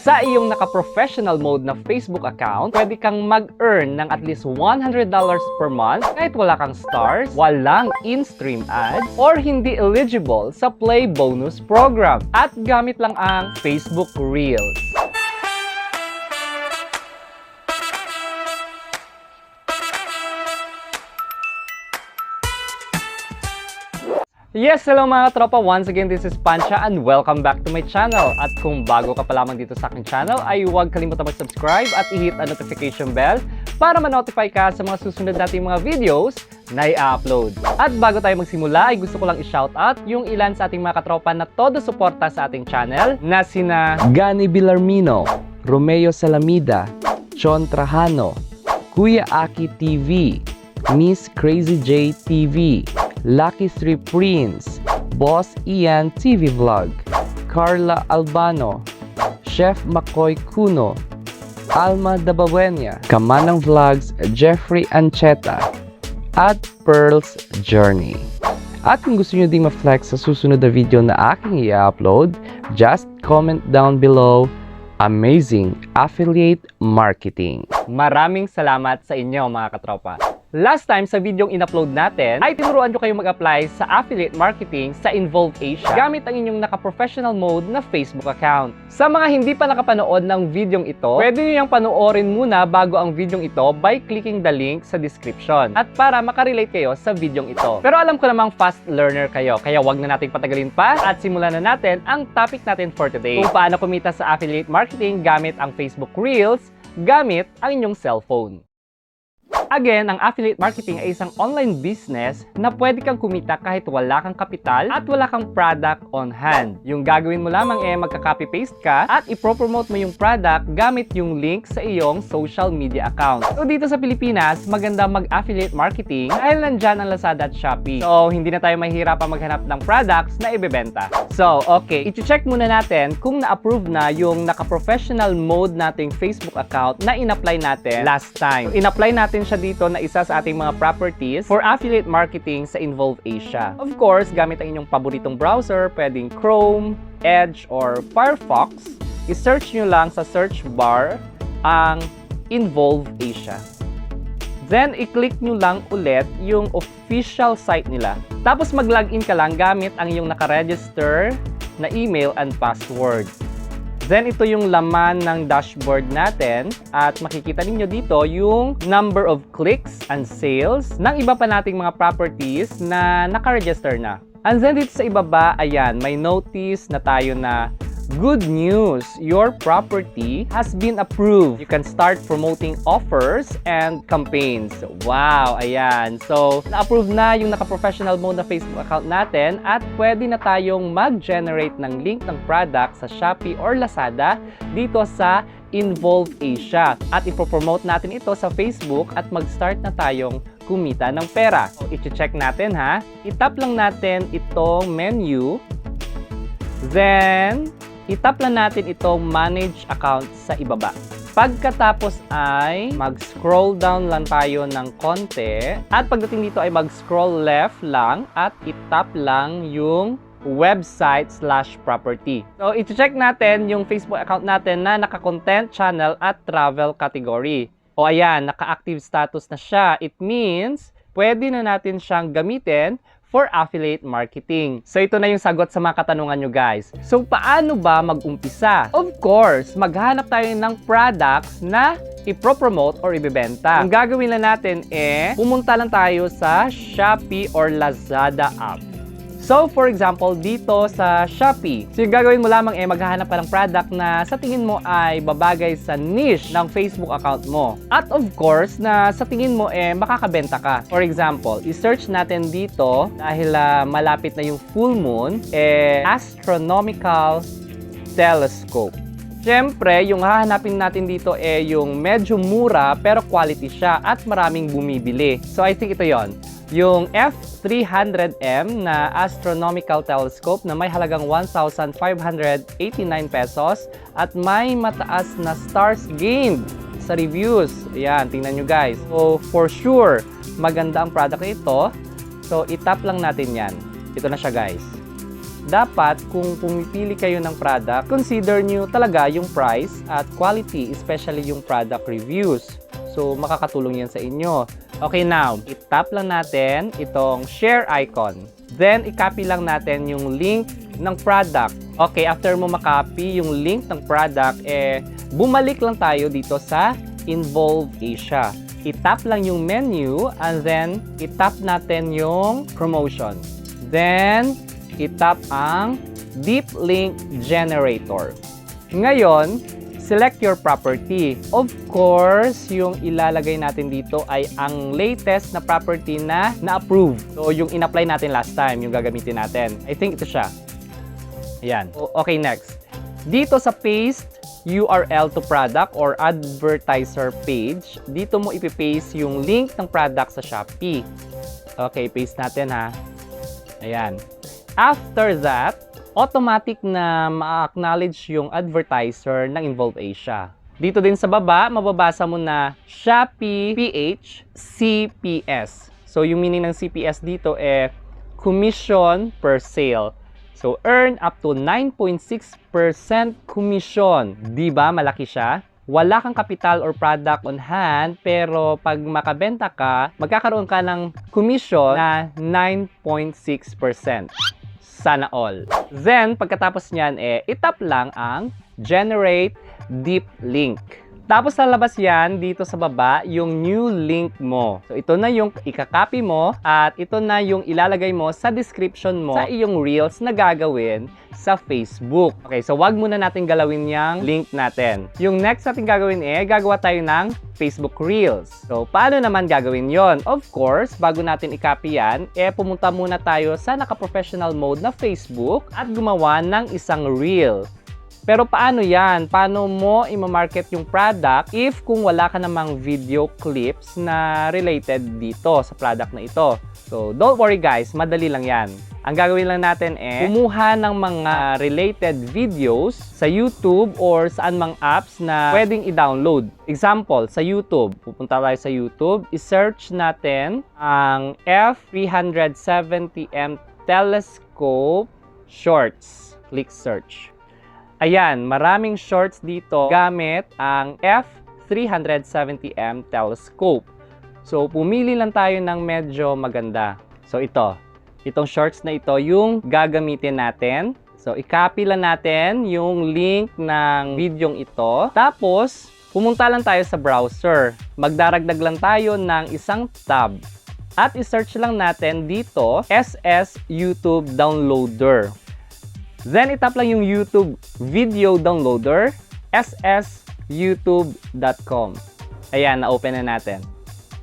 Sa iyong naka-professional mode na Facebook account, pwede kang mag-earn ng at least $100 per month kahit wala kang stars, walang in-stream ads, or hindi eligible sa Play Bonus program at gamit lang ang Facebook Reels. Yes, hello mga tropa! Once again, this is Pancha and welcome back to my channel. At kung bago ka pa lamang dito sa aking channel, ay huwag kalimutan mag-subscribe at i-hit ang notification bell para ma-notify ka sa mga susunod nating mga videos na i-upload. At bago tayo magsimula, ay gusto ko lang i-shoutout yung ilan sa ating mga katropa na todo suporta sa ating channel na sina Gani Villarmino, Romeo Salamida, Chon Trajano, Kuya Aki TV, Miss Crazy J TV, Lucky 3 Prince, Boss Ian TV Vlog, Carla Albano, Chef Makoy Kuno, Alma Dababuenya, Kamanang Vlogs, Jeffrey Ancheta, at Pearl's Journey. At kung gusto nyo ding ma-flex sa susunod na video na aking i-upload, just comment down below, Amazing Affiliate Marketing. Maraming salamat sa inyo mga katropa. Last time sa videong in-upload natin ay tinuruan ko kayo mag-apply sa affiliate marketing sa Involve Asia gamit ang inyong naka-professional mode na Facebook account. Sa mga hindi pa nakapanood ng videong ito, pwede nyo yung panoorin muna bago ang videong ito by clicking the link sa description at para makarelate kayo sa videong ito. Pero alam ko namang fast learner kayo, kaya wag na nating patagalin pa at simulan na natin ang topic natin for today. Kung paano kumita sa affiliate marketing gamit ang Facebook Reels gamit ang inyong cellphone. Again, ang affiliate marketing ay isang online business na pwede kang kumita kahit wala kang kapital at wala kang product on hand. Yung gagawin mo lamang magka-copy-paste ka at ipropromote mo yung product gamit yung link sa iyong social media account. So dito sa Pilipinas, maganda mag-affiliate marketing dahil nandyan ang Lazada at Shopee. So hindi na tayo mahihirapan maghanap ng products na ibebenta. So okay, i-check muna natin kung na-approve na yung naka-professional mode nating Facebook account na in-apply natin last time. So, in-apply natin siya dito na isa sa ating mga properties for affiliate marketing sa Involve Asia. Of course, gamit ang inyong paboritong browser, pwedeng Chrome, Edge, or Firefox. I-search nyo lang sa search bar ang Involve Asia. Then, i-click nyo lang ulit yung official site nila. Tapos, mag-login ka lang gamit ang iyong nakaregister na email and password. Then, ito yung laman ng dashboard natin at makikita ninyo dito yung number of clicks and sales ng iba pa nating mga properties na nakaregister na. And then, dito sa ibaba, ayan, may notice na tayo na good news, your property has been approved. You can start promoting offers and campaigns. Wow, ayan. So, na-approve na yung naka-professional mode na Facebook account natin at pwede na tayong mag-generate ng link ng product sa Shopee or Lazada dito sa Involve Asia. At ipopromote natin ito sa Facebook at mag-start na tayong kumita ng pera. So, i-check natin ha. I-tap lang natin itong menu. Then, i-tap lang natin itong manage account sa ibaba. Pagkatapos ay mag-scroll down lang tayo ng konti at pagdating dito ay mag-scroll left lang at i-tap lang yung website/property. So, i-check natin yung Facebook account natin na naka-content channel at travel category. O ayan, naka-active status na siya. It means, pwede na natin siyang gamitin for affiliate marketing. So ito na yung sagot sa mga katanungan nyo guys. So paano ba mag-umpisa? Of course, maghanap tayo ng products na ipropromote or ibebenta. Ang gagawin lang natin pumunta lang tayo sa Shopee or Lazada app. So, for example, dito sa Shopee, so yung gagawin mo lamang maghahanap ka ng product na sa tingin mo ay babagay sa niche ng Facebook account mo. At of course, na sa tingin mo makakabenta ka. For example, i-search natin dito dahil malapit na yung full moon, astronomical telescope. Siyempre, yung hahanapin natin dito yung medyo mura pero quality siya at maraming bumibili. So, I think ito yon. Yung F300M na astronomical telescope na may halagang 1,589 pesos at may mataas na stars gained sa reviews. Ayan, tingnan nyo guys. So, for sure, maganda ang product na ito. So, itap lang natin yan. Ito na siya guys. dapat kung pumipili kayo ng product, consider nyo talaga yung price at quality, especially yung product reviews. So, makakatulong yan sa inyo. Okay, now, i-tap lang natin itong share icon. Then, i-copy lang natin yung link ng product. Okay, after mo makopy yung link ng product, bumalik lang tayo dito sa Involve Asia. I-tap lang yung menu and then i-tap natin yung promotion. Then, i-tap ang Deep Link Generator. Ngayon, select your property. Of course, yung ilalagay natin dito ay ang latest na property na na-approve. So, yung in-apply natin last time, yung gagamitin natin. I think ito siya. Ayan. Okay, next. Dito sa paste URL to product or advertiser page, dito mo ipipaste yung link ng product sa Shopee. Okay, paste natin ha. Ayan. After that, automatic na ma-acknowledge yung advertiser ng Involve Asia. Dito din sa baba, mababasa mo na Shopee PH CPS. So, yung meaning ng CPS dito commission per sale. So, earn up to 9.6% commission. Di ba malaki siya? Wala kang kapital or product on hand, pero pag makabenta ka, magkakaroon ka ng commission na 9.6%. Sana all. Then, pagkatapos niyan, itap lang ang Generate Deep Link. Tapos lalabas yan dito sa baba yung new link mo. So, ito na yung ikakopy mo at ito na yung ilalagay mo sa description mo sa iyong reels na gagawin sa Facebook. Okay, so wag muna natin galawin yung link natin. Yung next natin gagawin gagawa tayo ng Facebook Reels. So, paano naman gagawin yon? Of course, bago natin i-copy yan, pumunta muna tayo sa naka-professional mode na Facebook at gumawa ng isang reel. Pero paano yan? Paano mo i-market yung product if kung wala ka namang video clips na related dito sa product na ito? So, don't worry guys, madali lang yan. Ang gagawin lang natin kumuha ng mga related videos sa YouTube or saan mang apps na pwedeng i-download. Example, sa YouTube. Pupunta tayo sa YouTube, i-search natin ang F370M Telescope Shorts. Click search. Ayan, maraming shorts dito gamit ang F370M telescope. So, pumili lang tayo ng medyo maganda. So, itong shorts na ito yung gagamitin natin. So, i-copy lang natin yung link ng videong ito. Tapos, pumunta lang tayo sa browser. Magdaragdag lang tayo ng isang tab. At i-search lang natin dito, SS YouTube Downloader. Then, itap lang yung YouTube video downloader, ssyoutube.com. Ayan, na-open na natin.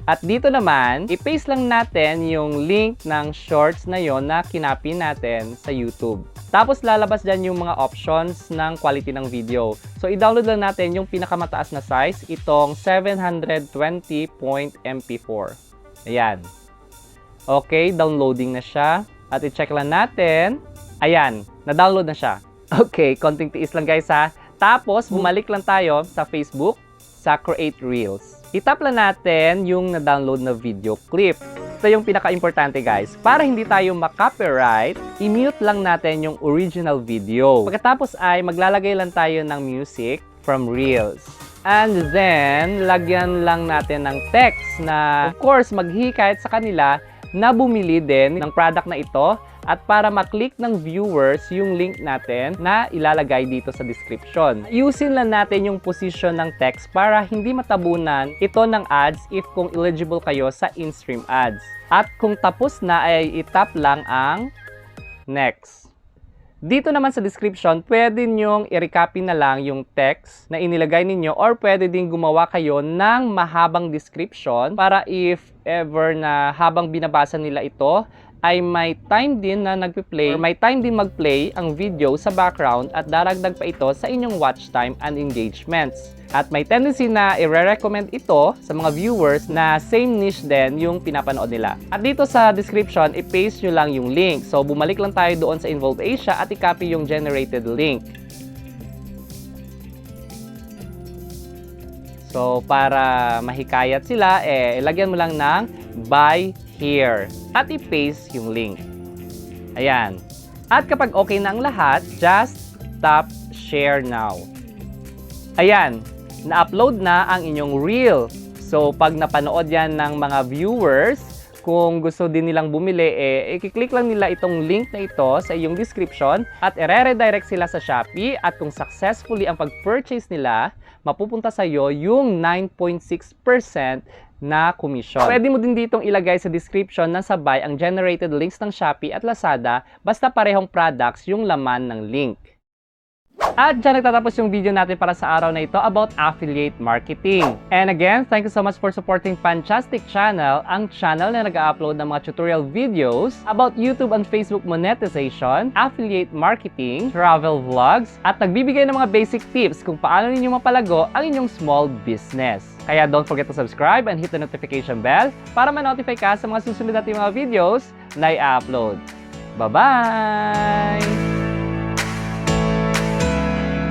At dito naman, i-paste lang natin yung link ng shorts na yon na kinopy natin sa YouTube. Tapos, lalabas dyan yung mga options ng quality ng video. So, i-download lang natin yung pinakamataas na size, itong 720.mp4. Ayan. Okay, downloading na siya. At i-check lang natin. Ayan, na-download na siya. Okay, konting tiis lang guys ha. Tapos, bumalik lang tayo sa Facebook, sa Create Reels. Itap lang natin yung na-download na video clip. Ito yung pinaka-importante guys. Para hindi tayo ma-copyright, i-mute lang natin yung original video. Pagkatapos ay maglalagay lang tayo ng music from Reels. And then, lagyan lang natin ng text na, of course, maghihikayat sa kanila na bumili din ng product na ito at para maklik ng viewers yung link natin na ilalagay dito sa description. Ayusin lang natin yung position ng text para hindi matabunan ito ng ads if kung eligible kayo sa in-stream ads. At kung tapos na ay itap lang ang next. Dito naman sa description, pwede nyong i-recopy na lang yung text na inilagay ninyo or pwede din gumawa kayo ng mahabang description para if ever na habang binabasa nila ito, ay may time din na nagpe-play, may time din mag-play ang video sa background at daragdag pa ito sa inyong watch time and engagements. At may tendency na i-recommend ito sa mga viewers na same niche din yung pinapanood nila. At dito sa description, i-paste nyo lang yung link. So, bumalik lang tayo doon sa Involve Asia at i-copy yung generated link. So, para mahikayat sila, ilagyan mo lang ng buy here at i-paste yung link. Ayan. At kapag okay na ang lahat, just tap share now. Ayan, na-upload na ang inyong reel. So, pag napanood yan ng mga viewers, kung gusto din nilang bumili, i-click lang nila itong link na ito sa iyong description at i-redirect sila sa Shopee at kung successfully ang pag-purchase nila, mapupunta sa iyo yung 9.6% na komisyon. Pwede mo din ditong ilagay sa description na sabay ang generated links ng Shopee at Lazada basta parehong products yung laman ng link. At dyan nagtatapos yung video natin para sa araw na ito about affiliate marketing. And again, thank you so much for supporting Fantastic Channel, ang channel na nag-upload ng mga tutorial videos about YouTube and Facebook monetization, affiliate marketing, travel vlogs, at nagbibigay ng mga basic tips kung paano ninyo mapalago ang inyong small business. Kaya don't forget to subscribe and hit the notification bell para ma-notify ka sa mga susunod nating mga videos na i-upload. Bye-bye!